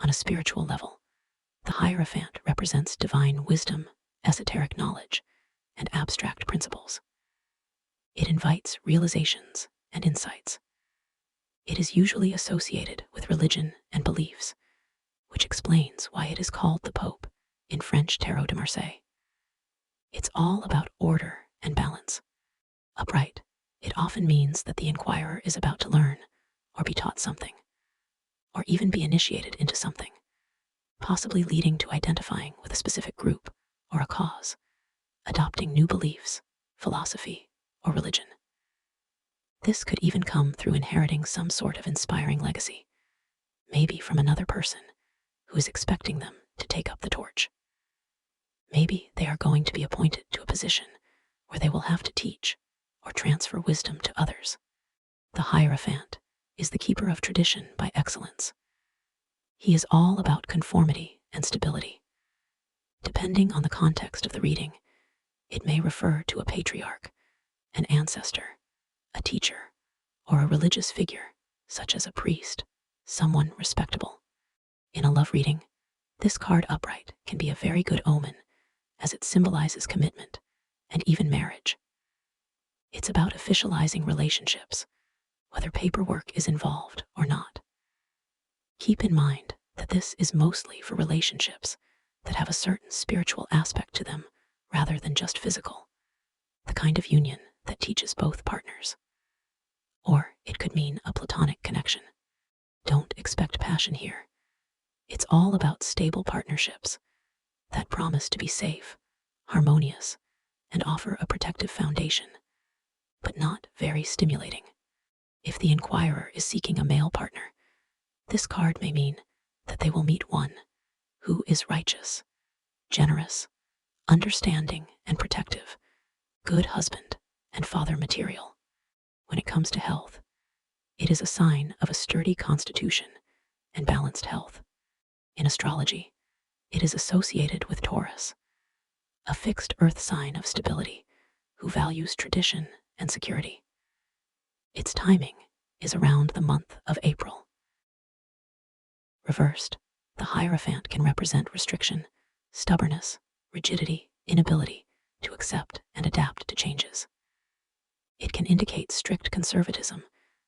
On a spiritual level, the Hierophant represents divine wisdom, esoteric knowledge, and abstract principles. It invites realizations and insights. It is usually associated with religion and beliefs, which explains why it is called the Pope in French Tarot de Marseille. It's all about order and balance. Upright, it often means that the inquirer is about to learn or be taught something, or even be initiated into something, possibly leading to identifying with a specific group or a cause, adopting new beliefs, philosophy, or religion. This could even come through inheriting some sort of inspiring legacy, maybe from another person who is expecting them to take up the torch. Maybe they are going to be appointed to a position where they will have to teach or transfer wisdom to others. The Hierophant is the keeper of tradition by excellence. He is all about conformity and stability. Depending on the context of the reading, it may refer to a patriarch, an ancestor, a teacher, or a religious figure, such as a priest, someone respectable. In a love reading, this card upright can be a very good omen, as it symbolizes commitment and even marriage. It's about officializing relationships, whether paperwork is involved or not. Keep in mind that this is mostly for relationships that have a certain spiritual aspect to them rather than just physical, the kind of union that teaches both partners. Or it could mean a platonic connection. Don't expect passion here. It's all about stable partnerships that promise to be safe, harmonious, and offer a protective foundation, but not very stimulating. If the inquirer is seeking a male partner, this card may mean that they will meet one who is righteous, generous, understanding, and protective, good husband and father material. When it comes to health, it is a sign of a sturdy constitution and balanced health. In astrology, it is associated with Taurus, a fixed earth sign of stability who values tradition and security. Its timing is around the month of April. Reversed, the Hierophant can represent restriction, stubbornness, rigidity, inability to accept and adapt to changes. It can indicate strict conservatism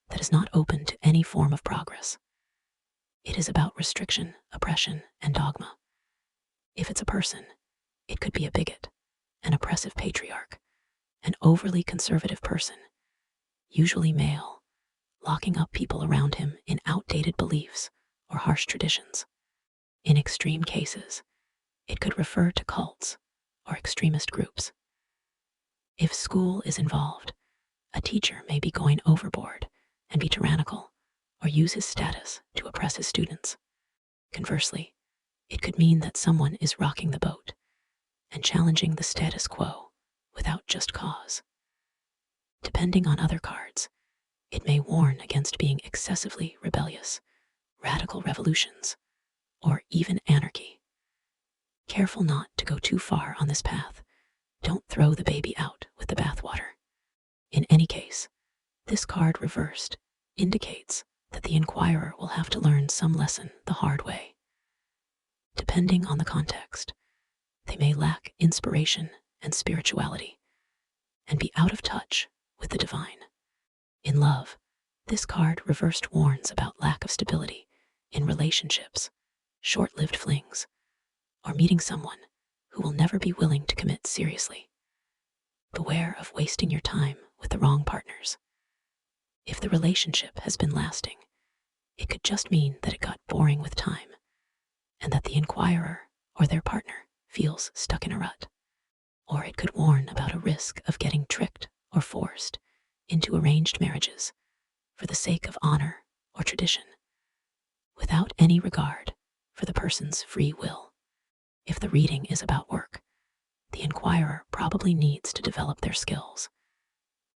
that is not open to any form of progress. It is about restriction, oppression, and dogma. If it's a person, it could be a bigot, an oppressive patriarch, an overly conservative person, usually male, locking up people around him in outdated beliefs or harsh traditions. In extreme cases, it could refer to cults or extremist groups. If school is involved, a teacher may be going overboard and be tyrannical or use his status to oppress his students. Conversely, it could mean that someone is rocking the boat and challenging the status quo without just cause. Depending on other cards, it may warn against being excessively rebellious, radical revolutions, or even anarchy. Careful not to go too far on this path. Don't throw the baby out with the bathwater. In any case, this card reversed indicates that the inquirer will have to learn some lesson the hard way. Depending on the context, they may lack inspiration and spirituality and be out of touch with the divine. In love, this card reversed warns about lack of stability in relationships, short-lived flings, or meeting someone who will never be willing to commit seriously. Beware of wasting your time with the wrong partners. If the relationship has been lasting, it could just mean that it got boring with time, and that the inquirer or their partner feels stuck in a rut. Or it could warn about a risk of getting tricked or forced into arranged marriages for the sake of honor or tradition, without any regard for the person's free will. If the reading is about work, the inquirer probably needs to develop their skills,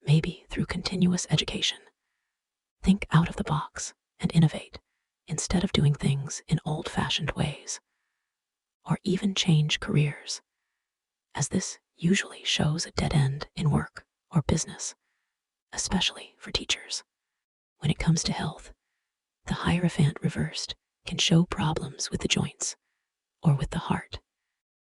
maybe through continuous education. Think out of the box and innovate instead of doing things in old-fashioned ways, or even change careers, as this usually shows a dead end in work or business, especially for teachers. When it comes to health, the Hierophant reversed can show problems with the joints or with the heart.